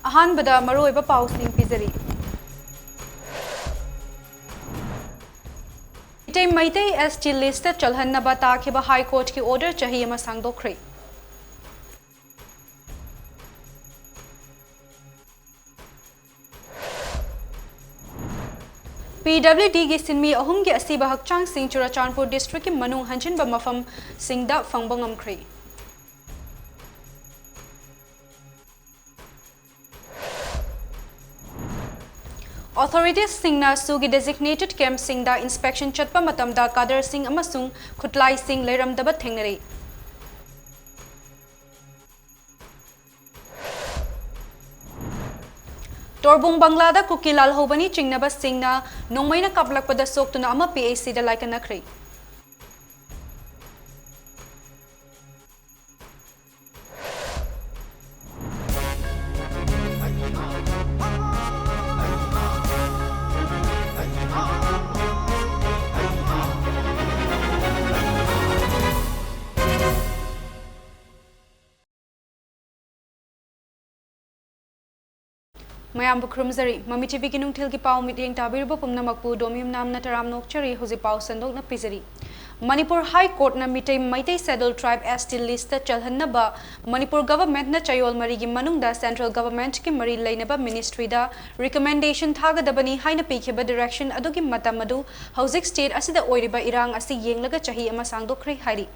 अहानबदा मरोइबा पाउसिंग पिजरी मैते ST list चलहन्नबा ताखिबा high court की order चाही अमा सांगदोखरे PWD की सिनमी अहुम की असीबा हकचांग सिंह चुराचानपुर डिस्ट्रिक्ट की मनुंग हंजिनबा मफम सिंहदा फंगबा ngamkhre Authorities Singna Sugi designated camp Singda inspection chatpa matamda Kader Singh amasung Khutlai Singh leiramdaba thengnare. Torbung Banglada Kukilal Hobani Chingnaba Singna Nongmaina kaplakpada soktuna ama PAC da laikanakre. Mayam Bukrumzari, Mami TV की नुंगथिल की पाव meeting ताबिरबो पुमना मकपू डोमियम नाम न तराम नोकचरी हुजी पाव संदोक न पिजरी Manipur high court न मिटे Meitei scheduled tribe ST list चलहन्नबा Manipur government न चयोल मरी की मनुंगदा सेंट्रल गवर्नमेंट की मरी लेनबा मिनिस्ट्री दा रिकमेंडेशन थागदबनी हाइना पीखेबा डायरेक्शन अदुगी मतम अदु हौजिक स्टेट असिदा ओइरिबा इरांग असि येंगलगा चाही अमा सांगदोखरे हाइरी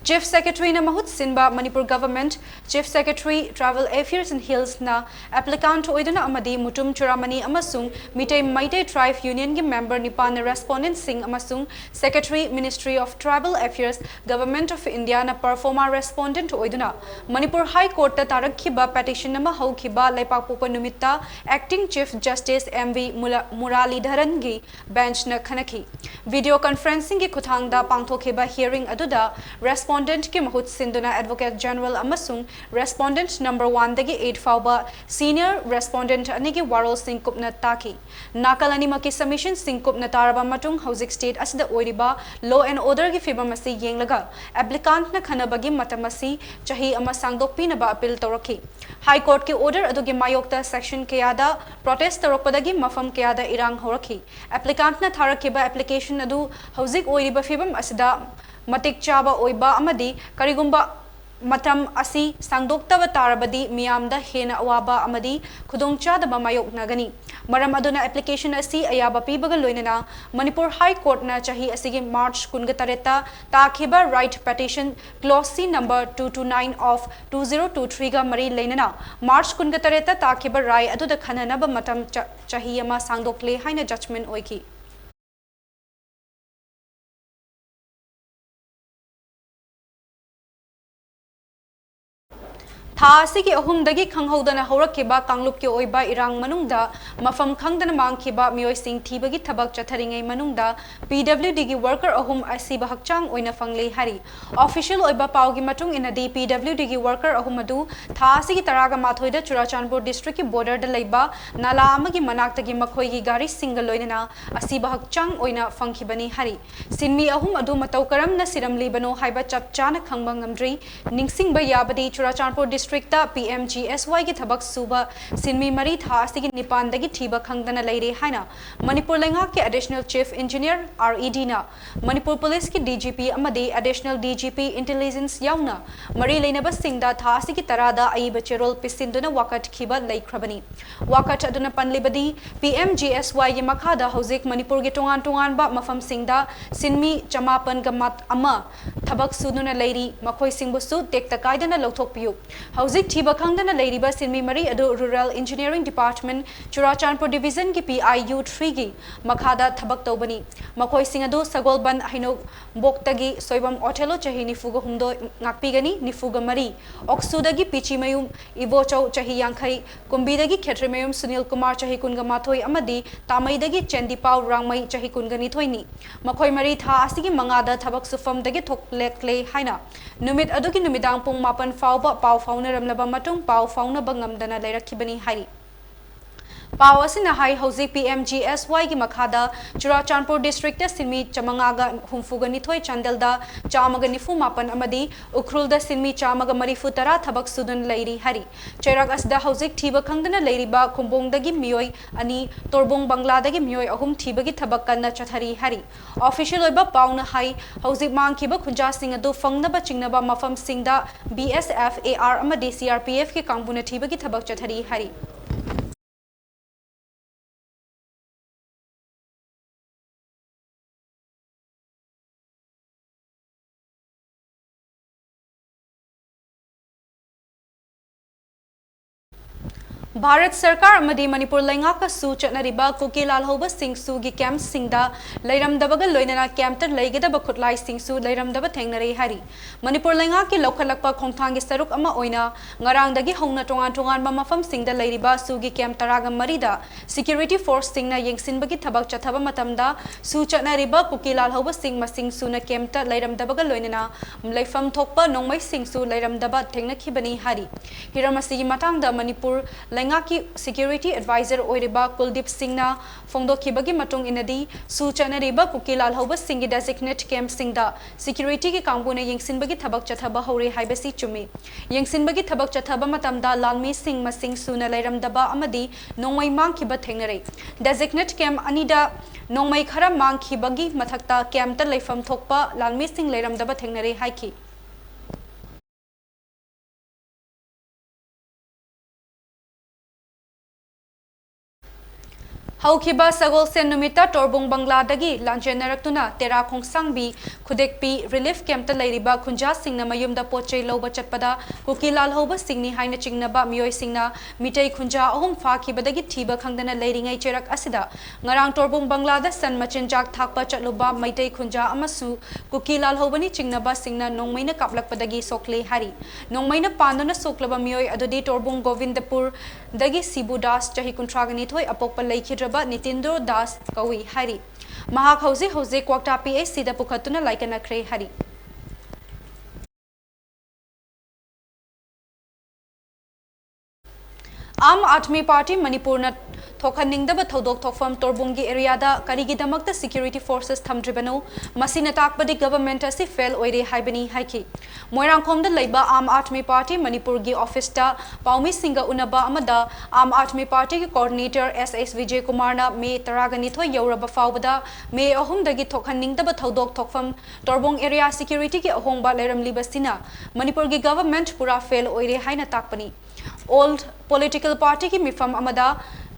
Chief Secretary na Mahut Sinba Manipur Government Chief Secretary Travel Affairs and Hills na applicant oidana amadi mutum churamani amasung mitay maite tribe union gi member nipan respondent sing amasung Secretary Ministry of Tribal Affairs Government of India na performa respondent oidana Manipur High Court ta tarakhiba petition nama haukhiba leipak popa numitta Acting Chief Justice MV Muralidharan gi bench na khanaki video conferencing gi khuthangda pangthokhiba hearing aduda Respondent की महूत सिंधुना Advocate General अमसुंग Respondent number 1 दगी 8 फाउबा Senior Respondent अनिगी वारोल Singh कुपना ताकी नाकल अनिमा की submission Singh कुपना तारबा मतुंग हौजिक state असिदा ओइरिबा law and order की फिबम असी येंगलगा applicant न खनबगी मतम असी चाही अमा सांगदोकपिनबा अपील तौरखी High Court की order अदुगी मायोक्ता section कयादा protest तौरकपदगी मफम कयादा इरांग होरखी applicant न थारखिबा application अदु हौजिक ओइरिबा फिबम असिदा Matik Chaba Oiba Amadi, Karigumba Matam Asi, Sangdokta Tarabadi, Miamda, Hena Awaba Amadi, Kudongcha the Bamayok Nagani. Maramaduna application Asi, Ayaba Pibagalunana, Manipur High Court na Chahi Asigi March Kungatareta, Takiba Right Petition, Glossy number 229 of 2023 ga Mari Lenana, March Kungatareta, Takiba Rai, Adu the Kananaba Matam Chahiyama Sangdokle, Haina Judgment Oiki. थासी की अहुमदगी खंगहौदना हौरखिबा कांगलुप के ओइबा इरांग मनुंगदा मफम खंगदना मांगखिबा मियोय Singh थीबगी थबक चथरिंगै मनुंगदा PWD की worker अहुम असिबा हकचांग ओइना फंगले Hari official ओइबा Pawgi मतुंग इनदी PWD की worker अहुम अदु थासी की तरागा माथोइदा Churachandpur district की border the लैबा नाला अमगी मनाक्तगी मखोइगी गाड़ी single लोइना असिबा हकचांग ओइना फंगखिबनी Hari सिनमी अहुम अदु मतौ करम न सिरम लिबनो हाइबा चपचाना खंगबा ngamdri ningsingba yabadi Churachandpur district PMGSY की थबक सुबा सिनमी मरी थासी की निपानदगी थीबा खंगदना लैरे हाइना मणिपुर लेंगाक के एडिशनल चीफ इंजीनियर RED ना मणिपुर पुलिस की DGP अमदी एडिशनल DGP इंटेलिजेंस याउना मरी लेनबा सिंगदा थासी की तरादा अइबा चेरोल पिसिंदुना वाकट खिबा लैख्रबनी वाकट अदुना पनलिबदी PMGSY की मखादा हौजिक मणिपुर के टोंगान टोंगान बा मफम सिंगदा सिनमी चमापन गमत अमा थबक सुनुना लैरी मखोय सिंगबुसु टेक्ता कायदना लौथोकपियु हौजिक थीबा खंगदना लैरिबा सिनमी मरी अदु rural engineering department Churachandpur division की PIU 3 की मखादा थबक तौबनी मखोय सिंग अदु सगोलबन हाइनो बोक्तगी सोइबम ओथेलो चही निफुगा हुमदो ngakpigani nifuga mari oksudagi pichimayum ibochau chahi yankhai kumbidagi khetrimayum sunil kumar chahi kunga mathoi amadi tamaidagi chendipau rangmai chahi kunga nithoi ni makhoi mari tha asigi mangada thabak sufam dagi thoklekle haina numit adugi numidang pung mapan fauba pau fauna ramlaba matung pau fauna bangamdana lairakibani hari Pau asina hai hausi PMGSY ki makhada Churachandpur district ta sinmi chamangaga humfuga nithoi chandel da chamaga nifu mapan amadi ukrul da sinmi chamaga marifu tara thabak sudan leiri hari cherak asda hausik thiba khangdana leiri ba kumbong dagi mioi ani torbong bangla dagi mioi ahum thiba gi thabak kanna chathari hari official oiba pauna hai hausik mang khiba khunja sing adu fangna ba chingna ba mafam singda BSF AR amadi CRPF ki kangbuna thiba gi thabak chathari hari Bharat Sarkar amadi Manipur Laingaka su chatnariba Kukilal hoba singsu gi camp singda leiramdabaga loinana camp tar leigedaba khutlai singsu leiramdaba thengnare hari Manipur Laingaki lokhalakpa khongthangi saruk ama oina ngarangdagi hongna tongan ba mafam singda leiriba su gi camp taraga marida security force singna yengsinbagi thabak chathaba matamda su chatnariba Kukilal hoba sing masing suna camp tar leiramdabaga loinana leifam thokpa nongmai singsu leiramdaba thengna khibani hari hiramasi matangda Manipur Laingaki security advisor oiriba Kuldip Singhna Fongdokhibagi matung inadi su chanariba Kukilal hoba singi designate camp singda security ki kambuna yengsinbagi thabak chathaba hore haibasi chumi yengsinbagi thabak chathaba matamda lalmi sing masing suna leiramdaba amadi nongmai mangkhiba thengnare designate camp anida nongmai khara mangkhibagi mathakta camp ta leifam thokpa lalmi sing leiramdaba thengnare haiki Haukiba Sagol Sen Numita Torbung Bangladagi Lanjenaratuna Tera Khongsangbi Khudekpi Relief Camp ta Lairiba Khunja Singna Mayumda Pochei Loba Chatpada Kukilal Hoba Singni Haina Chingnaba Mioi Singna Mitei Khunja Ahum Fakibadagi Thiba Khangdana Leiringai Cherak Asida Ngarang Torbung Banglada San Machinjak Thakpa Chatluba Maitei Khunja Amasu Kukilal Hobani Chingnaba Singna Nongmaina Kaplakpadagi Sokle Hari Nongmaina Pandana Soklaba Mioi Adudi Torbung Govindapur Dagi Sibu Das Chahi Kuntragani Thoi Apokpa Laikhidraba Nitindro Das Kawi Hari Mahak Hose Kwakta PAC da Pukhatuna Laikana Kre Hari Aam Aadmi Party Manipur na Thokhaningdaba Thodok Thokfam Torbungi area da Karigidamakta security forces thamdribano Masina Takpadi government asi fail oire haibani haiki Moirangkhomda leiba Aam Aadmi Party Manipur gi office ta Paumi Singha unaba amada Aam Aadmi Party ki coordinator SS Vijay Kumar na May Taragani thoi yauraba faubada May ahumdagi Thokhaningdaba Thodok Thokfam Torbung area security ki ahongba leiramliba sina Manipur gi government pura fail oire haina takpani Old political party ki mifam amada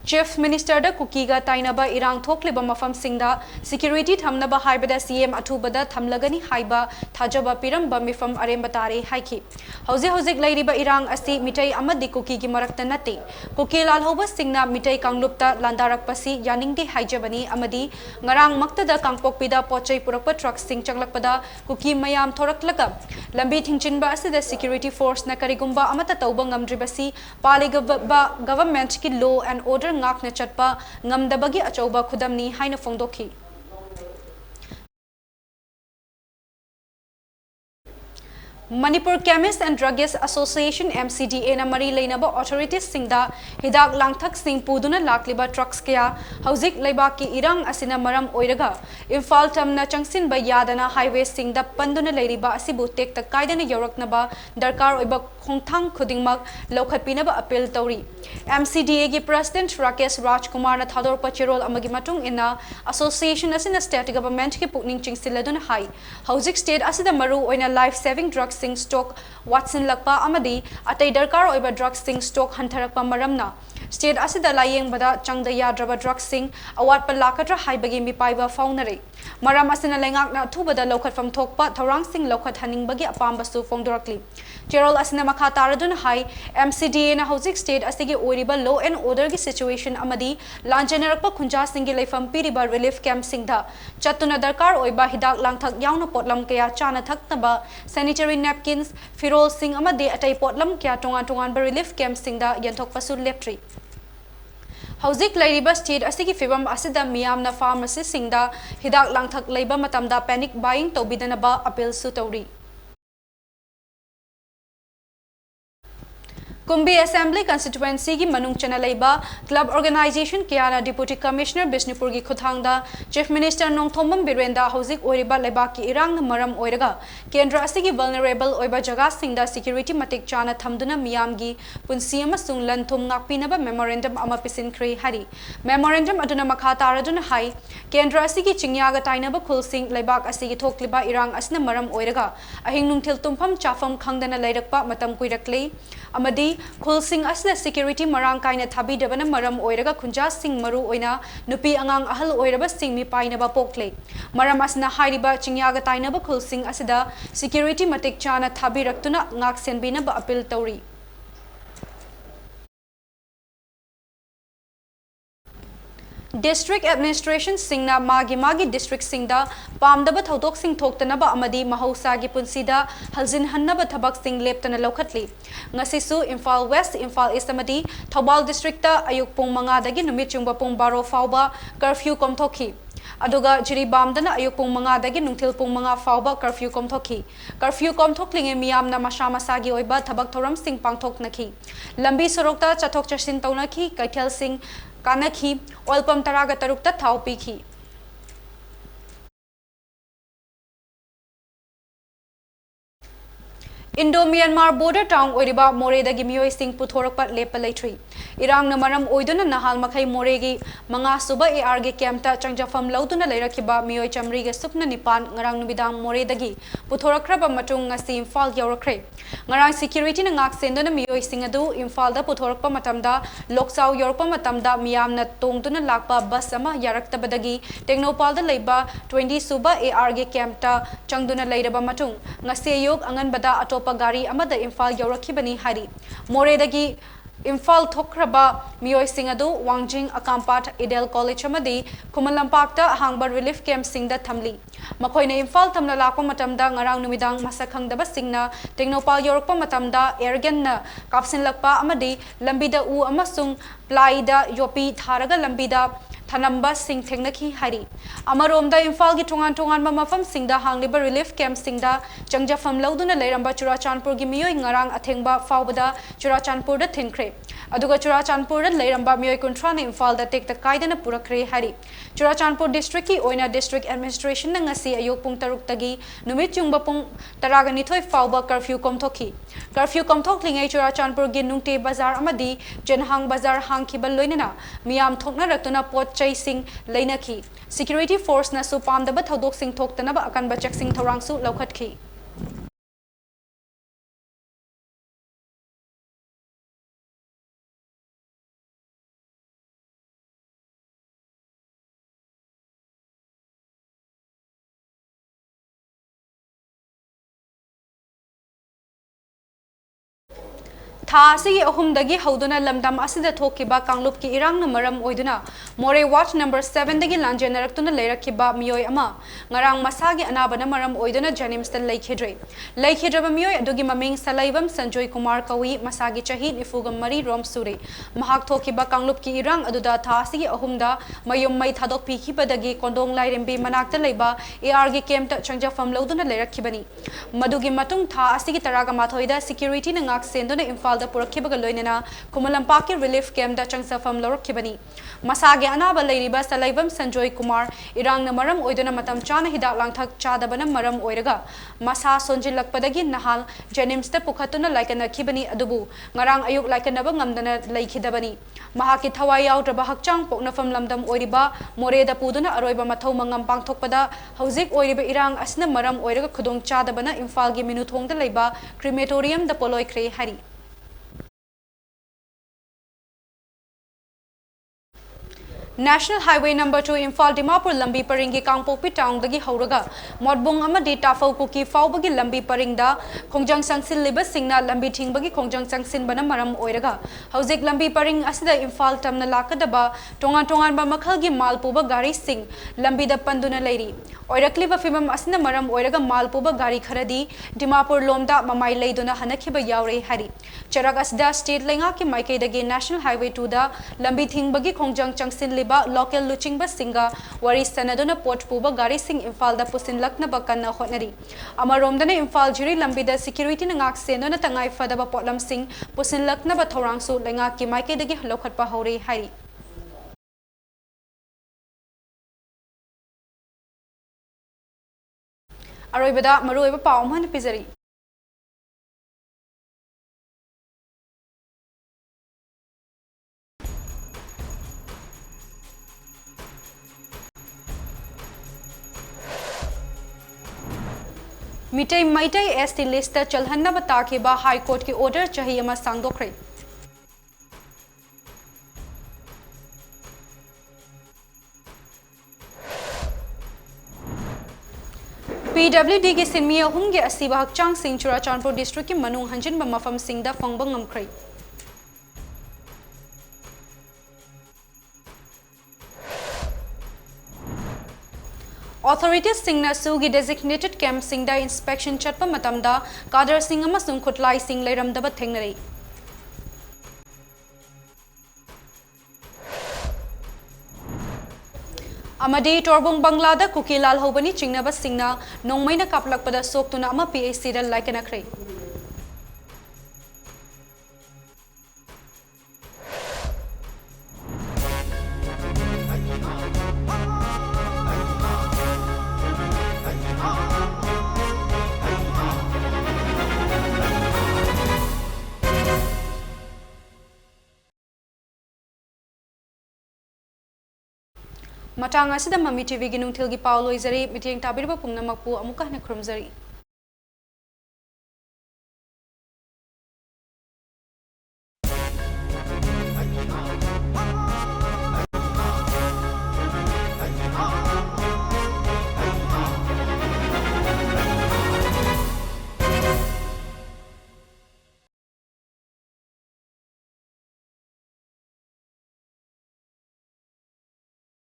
Chief Minister da Kukiga Tainaba Irang Thokliba Mafam Singda Security Thamnaba Haibada CM Athubada Thamlagani Haiba Thajaba Piramba Mifam Arembatare Haiki Hauzik Lairiba Irang Asi Mitei Amadi Kuki gi Marakta Nati Kuki Lalhoba Singna Mitei Kanglupta Landarak Pasi Yaningdi Haijabani Amadi Ngarang Maktada Kangpokpida Pochai Purakpa Truck Sing Changlakpada Kuki Mayam Thoraklaga Lambi Thingchinba Asida Security Force na Karigumba Amata Tauba Ngamdribasi Paligaba Government ki Law and Order ngakna chatpa ngamdabagi achauba khudamni haina fongdokhi Manipur Chemist and Druggist Association MCDA na mari leinaba authorities singda hidak langthak sing puduna lakliba trucks kaya hauzik leibaki irang asina maram oiraga Imphal tamna changsin ba yadana highway singda panduna leiriba asibu tek tak kaidana yoraknaba darkar oiba khongthang khudingmak lokhatpinaba appeal tauri MCDA gi president Rakesh Rajkumar na thador pachirol amagi matung ina association asina state government ki pukning chingsiladuna hai hauzik state asida maru oina life saving drugs sing stock Watson lakpa amadi atay darkar oiba drugs sing stock hantarakpa maramna state asida layeng bada changda yadraba drugs sing awat pa lakatra haibagi mipaiba faunare maram asina lengak na thubada lokhatfam thokpa thorang sing lokhat haning bagi apamba su fongdorakli Gerald asina makha taradun hai MCDA na hauzik state asigi oiriba law and order gi situation amadi lanjenarakpa khunja singi leifam piriba relief camp singda chatuna darkar oiba hidak langthak yauna potlam kaya chana thaknaba sanitary napkins firol sing amadi atai potlam kya tongan ba relief camp singda yanthok pasu leptri Hauzik Lairiba state asigi fibam asida miyamna pharmacy singda hidak langthak leiba matamda panic buying tobidanaba appeal su tauri Kumbi Assembly Constituency ki manung chana leiba club organization kiana Deputy Commissioner Bishnupur gi khuthangda Chief Minister Nongthomam Birenda hozik oiriba leba ki irang na maram oiraga Kendra asigi vulnerable oiba jaga singda security matik chana thamduna miyam gi punsi amasung lanthum ngakpinaba memorandum ama pisinkhre hari memorandum aduna makha taraduna hai Kendra asigi chingyaga tainaba khulsing lebak asigi thokliba irang asna maram oiraga ahing nungthil tumpham chafam khangdana leirakpa matam kuirakle amadi khulsing asna security marang kaina thabi dabana maram oiraga khunja sing maru oina nupi angang ahal oiraba sing mi painaba pokle maram asna hairiba chingyaga tainaba khulsing asida security matik chana thabi raktuna ngak senbina ba appeal tauri District Administration Singna Magi District Singda Pamdaba Thodok Sing Thoktanaba Amadi Mahausa gi Punsida Halzin Hannaba Thabak Sing Leptana Lokhatli Ngasisu Imphal West Imphal East Amadi Thobal District ta Ayuk Pung Manga dagi Numit Chungba Pung Baro Fauba curfew komthoki Aduga Jiribamdana Ayuk Pung Manga dagi Nungthil Pung Manga Fauba curfew komthoklinge miyamna masha masagi oiba thabak thoram sing pangthok nakhi Lambi sorokta chathok chasin taunaki Kaithel Sing Kanakhi oil pump taraga tarukta thau pikhi Indo-Myanmar border town oiriba Moreda gi miyoi sing puthorakpa lepa leitri irang na maram oiduna nahal makhai moregi manga suba AR gi camta changjafam lauduna leirakiba miyoi chamri ge supna nipan ngarang nubidang Moreda gi puthorakraba matung ngasi Imphal yaurakre ngarang security na ngak sendona miyoi sing adu Imphal da puthorakpa matamda loksaw yorpa matamda miyamna tongduna lakpa bus ama yaraktabadagi Technopal da leiba 20 suba AR gi camta changduna leiraba matung ngasi yog angan bada atop Gari amada Imphal yaurakibani hari Moredagi Imphal thokraba miyoi sing adu Wangjing Akampat Idel College amadi Kumalampakta hangba relief camp singda thamli makoina Imphal thamna lakpa matamda ngarang numidang masakhangdaba singna Technopal yaurakpa matamda airgan na kapsin lakpa amadi lambida u amasung plaida yopi tharaga lambida Thanamba Singh Thengnaki Hari Amaromda Imphal gi tongan mafam singda hangliba relief camp singda changjafam lauduna leiramba Churachandpur gi miyoi ngarang athengba faubada Churachandpur da thinkhre aduga Churachandpur da leiramba miyoi kunthra na Imphal da tekta kaidana purakre hari Churachandpur district ki oina district administration na ngasi ayok pung taruk tagi numit chungba pung taraga nithoi fauba curfew komthoki lingai Churachandpur gi nungte bazar amadi jenhang bazar hangkiba loinana miyam thokna ratuna pot chasing leinaki security force na su pamdaba thodok sing thoktanaba akan bachak sing thorangsu laukhatki Thasi ahumdagi hauduna lamdam asida thokiba kanglup ki irang na maram oiduna More watch number 7 dagi lanjenaraktuna leirakiba miyoi ama ngarang masagi anabana maram oiduna janimstan leikhidra miyoi adugi maming Salaivam Sanjoy Kumar Kawi masagi chahi nifugam mari rom suri mahak thokiba kanglup ki irang aduda thasi ahumda mayum mai thadok pikibadagi kondong lairembi manakta leiba AR gi kemta changjafam lauduna leirakibani madugi matung tha asigi taraga mathoida security na ngak senduna Imphal da purakhibaga loinena Kumalampaki relief camp da changsafam lorakibani masage anaba leiriba Salaivam Sanjoy Kumar irang na maram oiduna matam chana hidak langthak chadabana maram oiraga masa sonjilakpadagi nahal jenims ta pukhatuna laikana khibani adubu ngarang ayuk laikanaba ngamdana leikhidabani mahaki thawai yaudraba hakchang poknafam lamdam oiriba Moreda puduna aroiba mathau mangam pangthokpada hauzik oiriba irang asna maram oiraga khudong chadabana Imphal gi minuthongda leiba crematorium da poloi kre hari National Highway number 2 Imphal Dimapur lambi paringi kangpokpi town dagi hauraga modbung amadi tafau kuki faubagi lambi paringda khongjang sangsin liba singna lambi thingbagi khongjang sangsin bana maram oiraga hauzik lambi paring asida Imphal tamna lakadaba tongan ba makhalgi malpuba gari sing lambi da panduna leiri ओइरक्लिबा फिबम असना मरम ओइरगा मालपुबा गाड़ी खरदी दिमापुर लोमदा ममाई लेदुना हनखिबा यावरे हरि चरक असदा state लेंगा की माइकेदगी national highway 2 दा लंबी थिंगबगी खोंजंग चंगसिनलिबा local लुचिंगबा सिंगा worry सनदुना pot पुबा गाड़ी सिंग इम्फाल दा पुसिनलकनबा कन्ना होटनरी अमरोमदना इम्फाल जिरी लंबी दा सिक्योरिटी नंगाक सेनोना तंगाई फदबा पोटलम सिंग पुसिनलकनबा थौरांगसु लेंगा की माइकेदगी लोखटपा हौरे हरि अरोइबदा मरुइबा पाउ मन पिजरी मिटई मैटई एसटी लिस्ट चलहन्नबा ताखिबा हाई कोर्ट की ऑर्डर चाही अमा सांगदोखरे PWD की सिनमी अहुमगे असीबा हकचांग सिंह चुराचांदपुर डिस्ट्रिक्ट की मनुंग हंजिनबा मफम सिंगदा फंगबा ngamkhre Authorities singna sugi designated camp singda inspection chatpa matamda kadar singh amasung khutlai singh leiramdaba thengnari amadi torbung banglada kukilal hobani chingnaba singna nongmaina kaplakpada soktuna ama PAC da laikanakre matang asida mami TV gi nungthil gi paulo izari miteng tabirba pumna makpu amuka hna khurumzari